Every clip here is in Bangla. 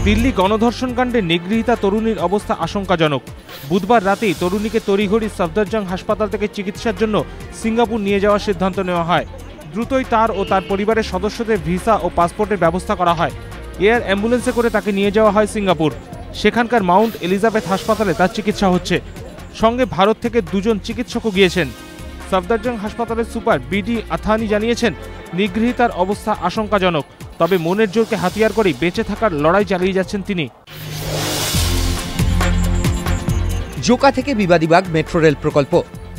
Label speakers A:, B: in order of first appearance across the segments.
A: দিল্লি গণধর্ষণ কাণ্ডে নিগৃহীতা তরুণীর অবস্থা আশঙ্কাজনক। বুধবার রাতেই তরুণীকে তড়িঘড়ি সফদরজং হাসপাতাল থেকে চিকিৎসার জন্য সিঙ্গাপুর নিয়ে যাওয়ার সিদ্ধান্ত নেওয়া হয়। দ্রুতই তার ও তার পরিবারের সদস্যদের ভিসা ও পাসপোর্টের ব্যবস্থা করা হয়। এয়ার অ্যাম্বুলেন্সে করে তাকে নিয়ে যাওয়া হয় সিঙ্গাপুর। সেখানকার মাউন্ট এলিজাবেথ হাসপাতালে তার চিকিৎসা হচ্ছে। সঙ্গে ভারত থেকে 2 জন চিকিৎসকও গিয়েছেন। সফদরজং হাসপাতালের সুপার বিডি আথানি জানিয়েছেন, নিগৃহীতার অবস্থা আশঙ্কাজনক, তবে মনের জোরকে হাতিয়ার করেই বেঁচে থাকার লড়াই চালিয়ে যাচ্ছেন তিনি।
B: জোকা থেকে বিবাদীবাগ মেট্রো রেল প্রকল্প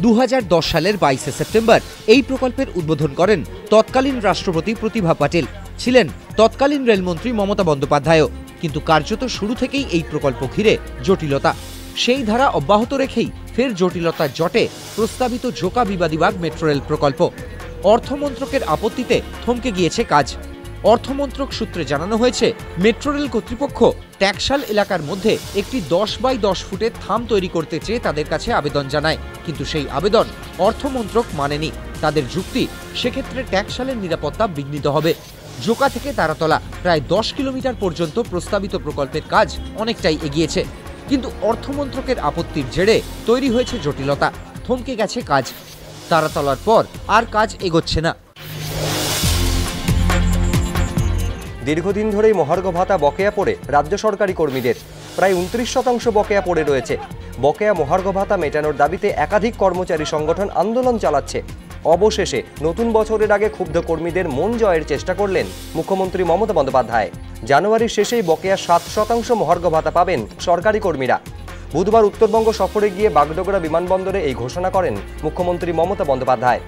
B: 2010 সালের 22 সেপ্টেম্বর এই প্রকল্পের উদ্বোধন করেন তৎকালীন রাষ্ট্রপতি প্রতিভা পাটিল। ছিলেন তৎকালীন রেলমন্ত্রী মমতা বন্দ্যোপাধ্যায়ও। কিন্তু কার্যত শুরু থেকেই এই প্রকল্প ঘিরে জটিলতা। সেই ধারা অব্যাহত রেখেই ফের জটিলতা জটে প্রস্তাবিত জোকা বিবাদীবাগ মেট্রো রেল প্রকল্প। অর্থমন্ত্রকের আপত্তিতে থমকে গিয়েছে কাজ। অর্থমন্ত্রক সূত্রে জানানো হয়েছে, মেট্রো রেল কর্তৃপক্ষ ট্যাক্সাল এলাকার মধ্যে একটি 10x10 ফুটের থাম তৈরি করতে চেয়ে তাদের কাছে আবেদন জানায়। কিন্তু সেই আবেদন অর্থমন্ত্রক মানেনি। তাদের যুক্তি, সেক্ষেত্রে ট্যাক্সালের নিরাপত্তা বিঘ্নিত হবে। জোকা থেকে তারাতলা প্রায় 10 কিলোমিটার পর্যন্ত প্রস্তাবিত প্রকল্পের কাজ অনেকটাই এগিয়েছে। কিন্তু অর্থমন্ত্রকের আপত্তির জেরে তৈরি হয়েছে জটিলতা। থমকে গেছে কাজ। তারাতলার পর আর কাজ এগোচ্ছে না।
C: দীর্ঘদিন ধরেই মহার্ঘ ভাতা বকেয়া পড়ে রাজ্য সরকারি কর্মীদের প্রায় 29% বকেয়া পড়ে রয়েছে। বকেয়া মহার্ঘ ভাতা মেটানোর দাবিতে একাধিক কর্মচারী সংগঠন আন্দোলন চালাচ্ছে। অবশেষে নতুন বছরের আগে ক্ষুব্ধ কর্মীদের মন জয়ের চেষ্টা করলেন মুখ্যমন্ত্রী মমতা বন্দ্যোপাধ্যায়। জানুয়ারির শেষেই বকেয়া 7% মহার্ঘ ভাতা পাবেন সরকারি কর্মীরা। বুধবার উত্তরবঙ্গ সফরে গিয়ে বাগডোগরা বিমানবন্দরে এই ঘোষণা করেন মুখ্যমন্ত্রী মমতা বন্দ্যোপাধ্যায়।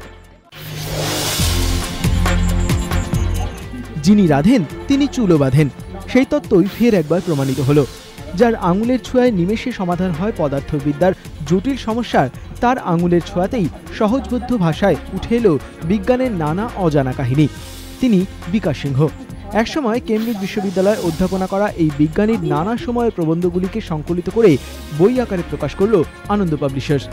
D: যিনি রাধেন তিনি চুলও বাঁধেন, সেই তত্ত্বই ফের একবার প্রমাণিত হলো। যার আঙুলের ছোঁয়ায় নিমেষে সমাধান হয় পদার্থবিদ্যার জটিল সমস্যার, তার আঙুলের ছোঁয়াতেই সহজবোধ্য ভাষায় উঠে এলো বিজ্ঞানের নানা অজানা কাহিনী। তিনি বিকাশ সিংহ। একসময় কেমব্রিজ বিশ্ববিদ্যালয়ে অধ্যাপনা করা এই বিজ্ঞানীর নানা সময়ের প্রবন্ধগুলিকে সংকলিত করে বই আকারে প্রকাশ করল আনন্দ পাবলিশার্স।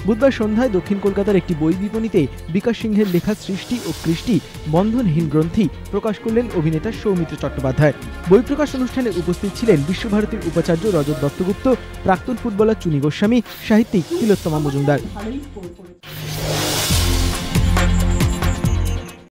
D: বুধবার সন্ধ্যায় দক্ষিণ কলকাতার একটি বই বিপণিতে বিকাশ সিংহের লেখা সৃষ্টি ও কৃষ্টি বন্ধনহীন গ্রন্থি প্রকাশ করলেন অভিনেতা সৌমিত্র চট্টোপাধ্যায়। বই প্রকাশ অনুষ্ঠানে উপস্থিত ছিলেন বিশ্বভারতীর উপাচার্য রজত দত্তগুপ্ত, প্রাক্তন ফুটবলার চুনি গোস্বামী, সাহিত্যিক তিলোত্তমা মজুমদার।